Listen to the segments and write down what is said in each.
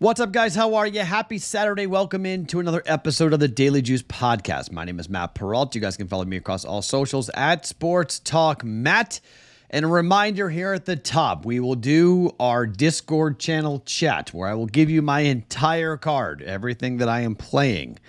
What's up, guys? How are you? Happy Saturday. Welcome in to another episode of the Daily Juice Podcast. My name is Matt Peralt. You guys can follow me across all socials at Sports Talk Matt. And a reminder here at the top, we will do our Discord channel chat where I will give you my entire card, everything that I am playing.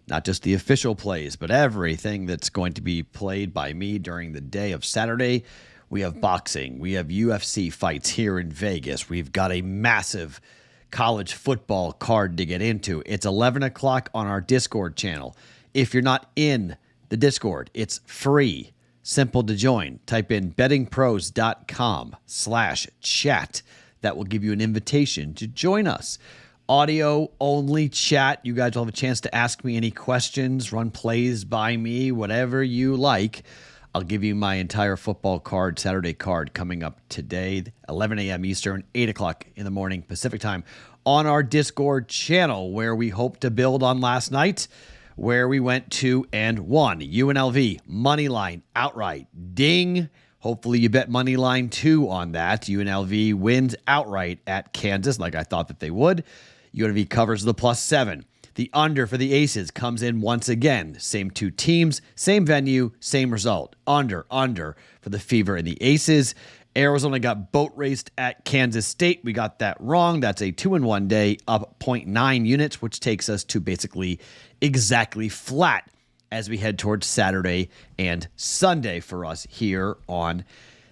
Not just the official plays, but everything that's going to be played by me during the day of Saturday. We have boxing. We have UFC fights here in Vegas. We've got a massive college football card to get into. It's 11 o'clock on our Discord channel. If you're not in the Discord, it's free. Simple to join. Type in bettingpros.com/chat. That will give you an invitation to join us. Audio only chat. You guys will have a chance to ask me any questions, run plays by me, whatever you like. I'll give you my entire football card, Saturday card, coming up today, 11 a.m. Eastern, 8 o'clock in the morning Pacific time, on our Discord channel, where we hope to build on last night, where we went 2-1. UNLV, money line, outright, ding. Hopefully you bet money line 2 on that. UNLV wins outright at Kansas, like I thought that they would. UNLV covers the +7. The under for the Aces comes in once again. Same two teams, same venue, same result. Under for the Fever and the Aces. Arizona got boat raced at Kansas State. We got that wrong. That's a 2-1 day, up 0.9 units, which takes us to basically exactly flat as we head towards Saturday and Sunday for us here on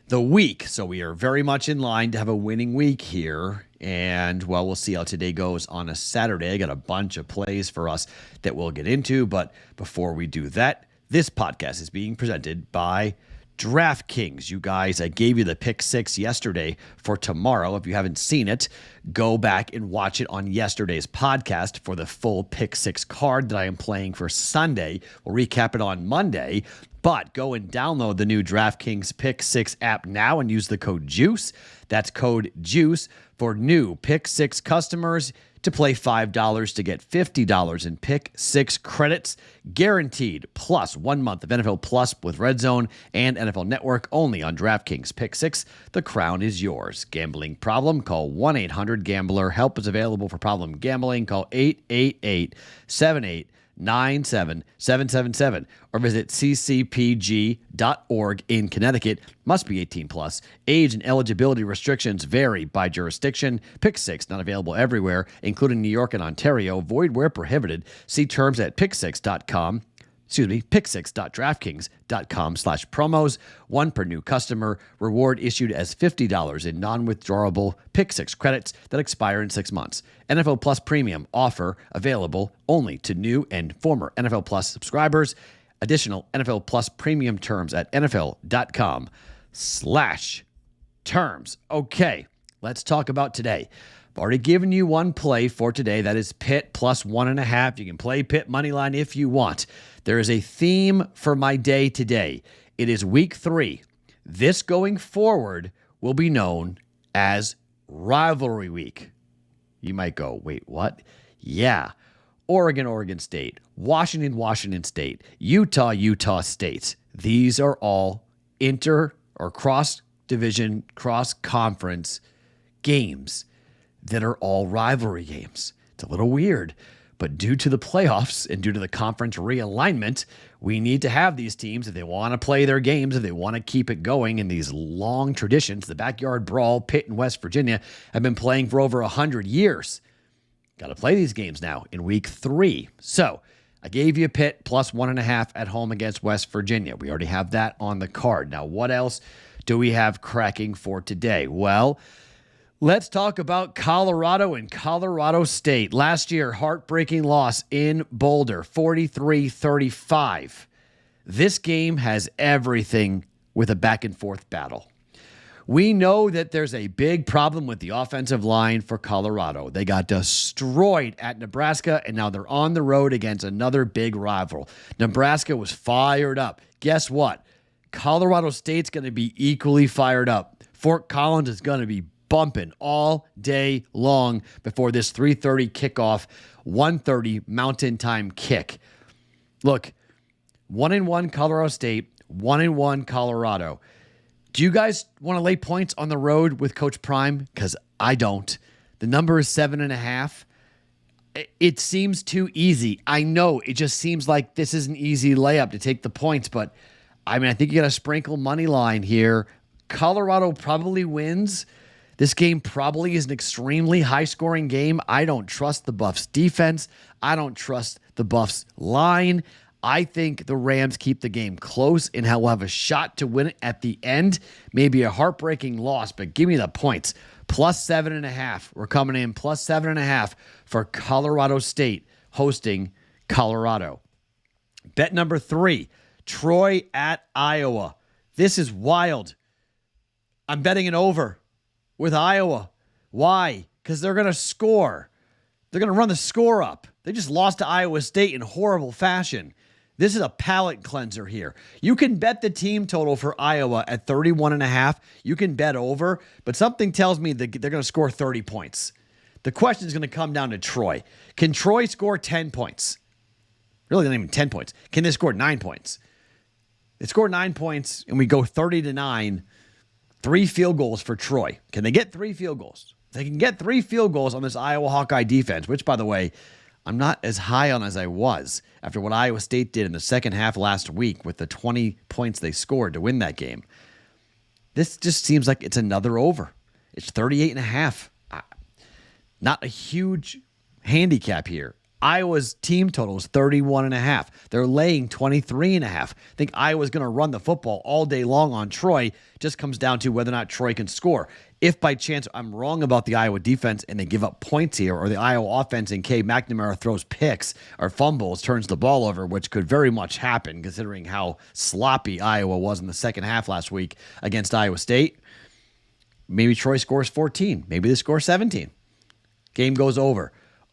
the week. So we are very much in line to have a winning week here. And, well, we'll see how today goes on a Saturday. I got a bunch of plays for us that we'll get into. But before we do that, this podcast is being presented by DraftKings. You guys, I gave you the pick 6 yesterday for tomorrow. If you haven't seen it, go back and watch it on yesterday's podcast for the full pick 6 card that I am playing for Sunday. We'll recap it on Monday. But go and download the new DraftKings Pick 6 app now and use the code JUICE. That's code JUICE for new Pick 6 customers to play $5 to get $50 in Pick 6 credits guaranteed, plus 1 month of NFL Plus with Red Zone and NFL Network only on DraftKings Pick 6. The crown is yours. Gambling problem? Call 1-800-GAMBLER. Help is available for problem gambling. Call 888-78-97-777 or visit ccpg.org in Connecticut. Must be 18 plus. Age and eligibility restrictions vary by jurisdiction. Pick 6 not available everywhere, including New York and Ontario. Void where prohibited. See terms at pick6.com. pick6.draftkings.com/promos. 1 per new customer. Reward issued as $50 in non-withdrawable Pick 6 credits that expire in 6 months. NFL Plus Premium offer available only to new and former NFL Plus subscribers. Additional NFL Plus Premium terms at NFL.com/terms. Okay, let's talk about today. I've already given you one play for today. That is Pitt +1.5. You can play Pitt moneyline if you want. There is a theme for my day today. It is week 3. This going forward will be known as Rivalry Week. You might go, wait, what? Yeah. Oregon State, Washington State, Utah State. These are all inter or cross-division, cross-conference games that are all rivalry games. It's a little weird, but due to the playoffs and due to the conference realignment, we need to have these teams if they want to play their games, if they want to keep it going in these long traditions. The backyard brawl, Pitt and West Virginia, have been playing for over 100 years. Got to play these games now in week 3. So I gave you Pitt +1.5 at home against West Virginia. We already have that on the card. Now, what else do we have cracking for today? Well, let's talk about Colorado and Colorado State. Last year, heartbreaking loss in Boulder, 43-35. This game has everything with a back-and-forth battle. We know that there's a big problem with the offensive line for Colorado. They got destroyed at Nebraska, and now they're on the road against another big rival. Nebraska was fired up. Guess what? Colorado State's going to be equally fired up. Fort Collins is going to be bumping all day long before this 3:30 kickoff, 1:30 Mountain Time kick. Look, 1-1 Colorado State, 1-1 Colorado. Do you guys want to lay points on the road with Coach Prime? Because I don't. The number is 7.5. It seems too easy. I know it just seems like this is an easy layup to take the points, but I mean, I think you got to sprinkle money line here. Colorado probably wins. This game probably is an extremely high-scoring game. I don't trust the Buffs' defense. I don't trust the Buffs' line. I think the Rams keep the game close and will have a shot to win it at the end. Maybe a heartbreaking loss, but give me the points. Plus 7.5. We're coming in plus 7.5 for Colorado State hosting Colorado. Bet number 3, Troy at Iowa. This is wild. I'm betting it over with Iowa. Why? Because they're going to score. They're going to run the score up. They just lost to Iowa State in horrible fashion. This is a palate cleanser here. You can bet the team total for Iowa at 31.5. You can bet over, but something tells me that they're going to score 30 points. The question is going to come down to Troy. Can Troy score 10 points? Really not even 10 points. Can they score 9 points? They score 9 points and we go 30-9. 3 field goals for Troy. Can they get 3 field goals? They can get 3 field goals on this Iowa Hawkeye defense, which, by the way, I'm not as high on as I was after what Iowa State did in the second half last week with the 20 points they scored to win that game. This just seems like it's another over. It's 38.5. Not a huge handicap here. Iowa's team total is 31.5. They're laying 23.5. I think Iowa's going to run the football all day long on Troy. Just comes down to whether or not Troy can score. If by chance I'm wrong about the Iowa defense and they give up points here, or the Iowa offense and K. McNamara throws picks or fumbles, turns the ball over, which could very much happen considering how sloppy Iowa was in the second half last week against Iowa State, maybe Troy scores 14. Maybe they score 17. Game goes over.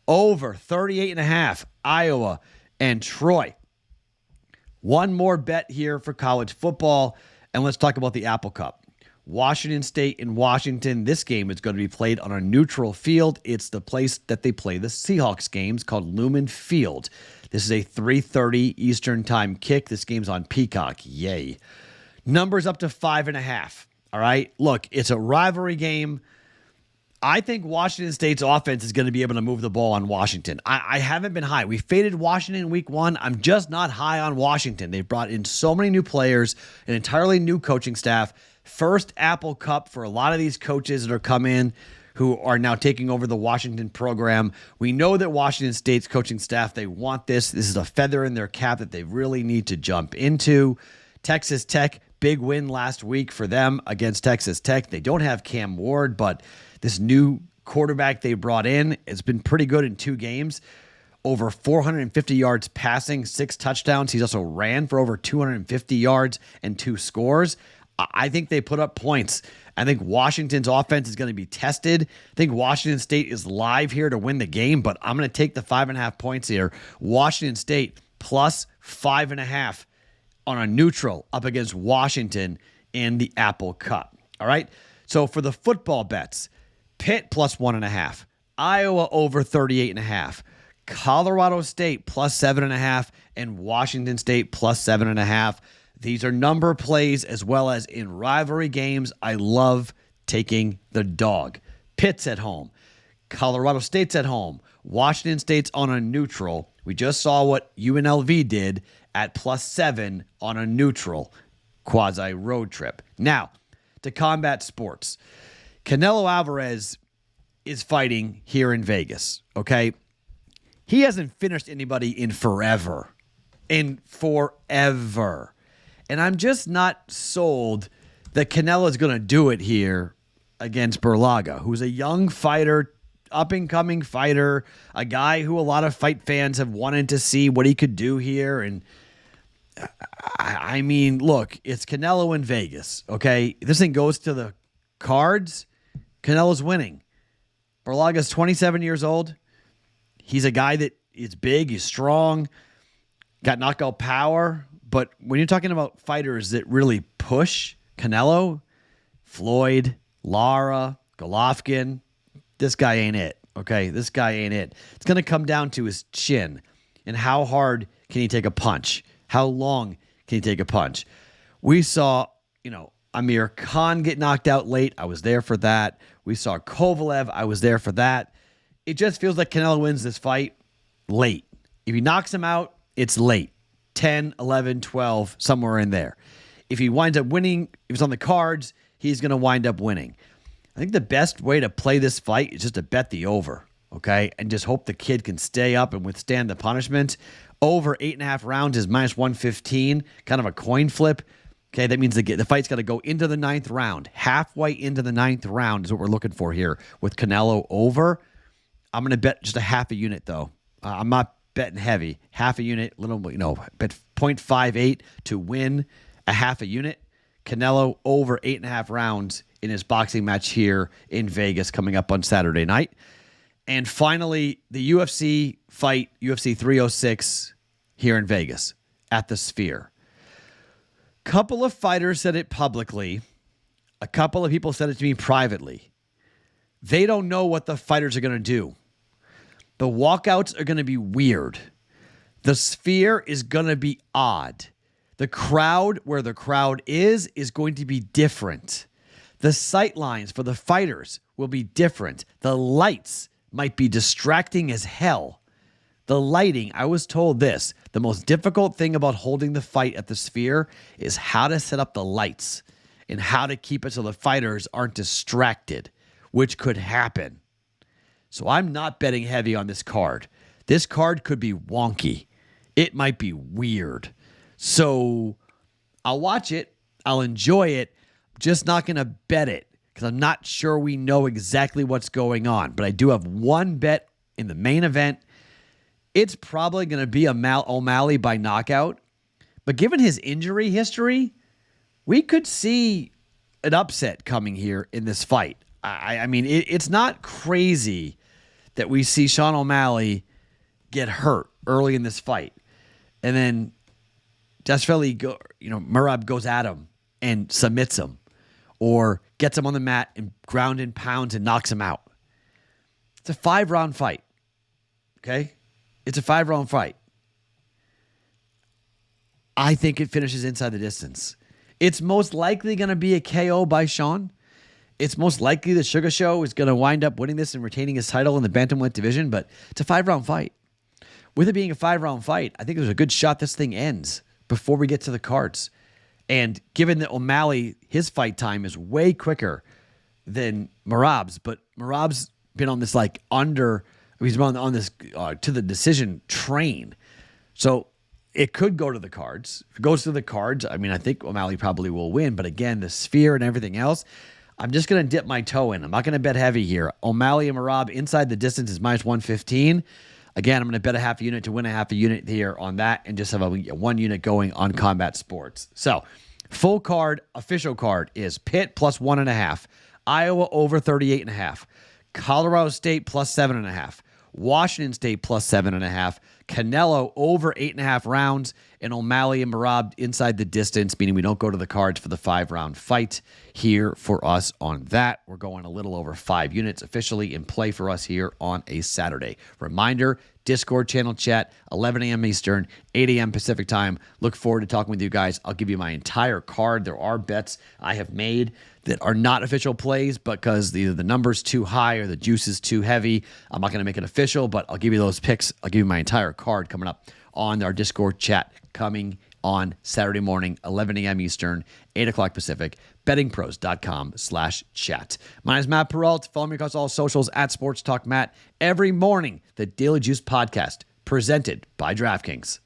Over 38.5, Iowa and Troy. One more bet here for college football, and let's talk about the Apple Cup. Washington State in Washington. This game is going to be played on a neutral field. It's the place that they play the Seahawks games called Lumen Field. This is a 3:30 Eastern time kick. This game's on Peacock. Yay. Numbers up to 5.5. All right. Look, it's a rivalry game. I think Washington State's offense is going to be able to move the ball on Washington. I haven't been high. We faded Washington in week 1. I'm just not high on Washington. They've brought in so many new players, an entirely new coaching staff. First Apple Cup for a lot of these coaches that are come in who are now taking over the Washington program. We know that Washington State's coaching staff, they want this. This is a feather in their cap that they really need to jump into. Texas Tech, big win last week for them against Texas Tech. They don't have Cam Ward, but this new quarterback they brought in has been pretty good in 2 games. Over 450 yards passing, 6 touchdowns. He's also ran for over 250 yards and 2 scores. I think they put up points. I think Washington's offense is going to be tested. I think Washington State is live here to win the game, but I'm going to take the 5.5 points here. Washington State plus 5.5 on a neutral up against Washington in the Apple Cup. All right. So for the football bets, Pitt plus 1.5, Iowa over 38.5, Colorado State plus 7.5, and Washington State plus 7.5. These are number plays as well as in rivalry games. I love taking the dog. Pitt's at home. Colorado State's at home. Washington State's on a neutral. We just saw what UNLV did at plus 7 on a neutral quasi road trip. Now, to combat sports. Canelo Alvarez is fighting here in Vegas, okay? He hasn't finished anybody in forever. And I'm just not sold that Canelo is going to do it here against Berlaga, who's a young fighter, up-and-coming fighter, a guy who a lot of fight fans have wanted to see what he could do here. And I mean, look, it's Canelo in Vegas, okay? If this thing goes to the cards, Canelo's winning. Berlaga's 27 years old. He's a guy that is big, he's strong, got knockout power. But when you're talking about fighters that really push Canelo, Floyd, Lara, Golovkin, this guy ain't it, okay? This guy ain't it. It's going to come down to his chin and how hard can he take a punch? How long can he take a punch? We saw, Amir Khan get knocked out late. I was there for that. We saw Kovalev. I was there for that. It just feels like Canelo wins this fight late. If he knocks him out, it's late. 10, 11, 12, somewhere in there. If he winds up winning, if it's on the cards, he's going to wind up winning. I think the best way to play this fight is just to bet the over, okay? And just hope the kid can stay up and withstand the punishment. Over 8.5 rounds is minus 115, kind of a coin flip. Okay, that means the fight's got to go into the 9th round. Halfway into the 9th round is what we're looking for here with Canelo over. I'm going to bet just a half a unit, though. I'm not betting heavy. Half a unit, bet 0.58 to win a half a unit. Canelo over 8.5 rounds in his boxing match here in Vegas coming up on Saturday night. And finally, the UFC fight, UFC 306 here in Vegas at the Sphere. Couple of fighters said it publicly. A couple of people said it to me privately. They don't know what the fighters are going to do. The walkouts are going to be weird. The Sphere is going to be odd. The crowd, where the crowd is going to be different. The sight lines for the fighters will be different. The lights might be distracting as hell. The lighting, I was told this, the most difficult thing about holding the fight at the Sphere is how to set up the lights and how to keep it so the fighters aren't distracted, which could happen. So I'm not betting heavy on this card. This card could be wonky. It might be weird. So I'll watch it. I'll enjoy it. Just not going to bet it because I'm not sure we know exactly what's going on. But I do have one bet in the main event. It's probably going to be O'Malley by knockout. But given his injury history, we could see an upset coming here in this fight. I mean, it's not crazy that we see Sean O'Malley get hurt early in this fight. And then Merab goes at him and submits him or gets him on the mat and ground and pounds and knocks him out. It's a 5-round fight. Okay? It's a 5-round fight. I think it finishes inside the distance. It's most likely going to be a KO by Sean. It's most likely the Sugar Show is going to wind up winning this and retaining his title in the bantamweight division, but it's a 5-round fight. With it being a 5-round fight, I think there's a good shot this thing ends before we get to the cards. And given that O'Malley, his fight time is way quicker than Merab's, but Merab's been on this he's been on this to the decision train. So it could go to the cards. If it goes to the cards, I mean, I think O'Malley probably will win. But again, the Sphere and everything else, I'm just going to dip my toe in. I'm not going to bet heavy here. O'Malley and Merab inside the distance is minus 115. Again, I'm going to bet a half a unit to win a half a unit here on that and just have a 1 unit going on Combat Sports. So full card, official card is Pitt plus 1.5, Iowa over 38.5, Colorado State plus 7.5, Washington State plus 7.5, Canelo over 8.5 rounds, and O'Malley and Merab inside the distance, meaning we don't go to the cards for the 5-round fight here for us on that. We're going a little over 5 units officially in play for us here on a Saturday. Reminder, Discord channel chat, 11 a.m. Eastern, 8 a.m. Pacific time. Look forward to talking with you guys. I'll give you my entire card. There are bets I have made that are not official plays because either the number's too high or the juice is too heavy. I'm not going to make it official, but I'll give you those picks. I'll give you my entire card coming up on our Discord chat coming on Saturday morning, 11 a.m. Eastern, 8 o'clock Pacific, bettingpros.com/chat. My name is Matt Peralt. Follow me across all socials at Sports Talk Matt. Every morning, the Daily Juice podcast presented by DraftKings.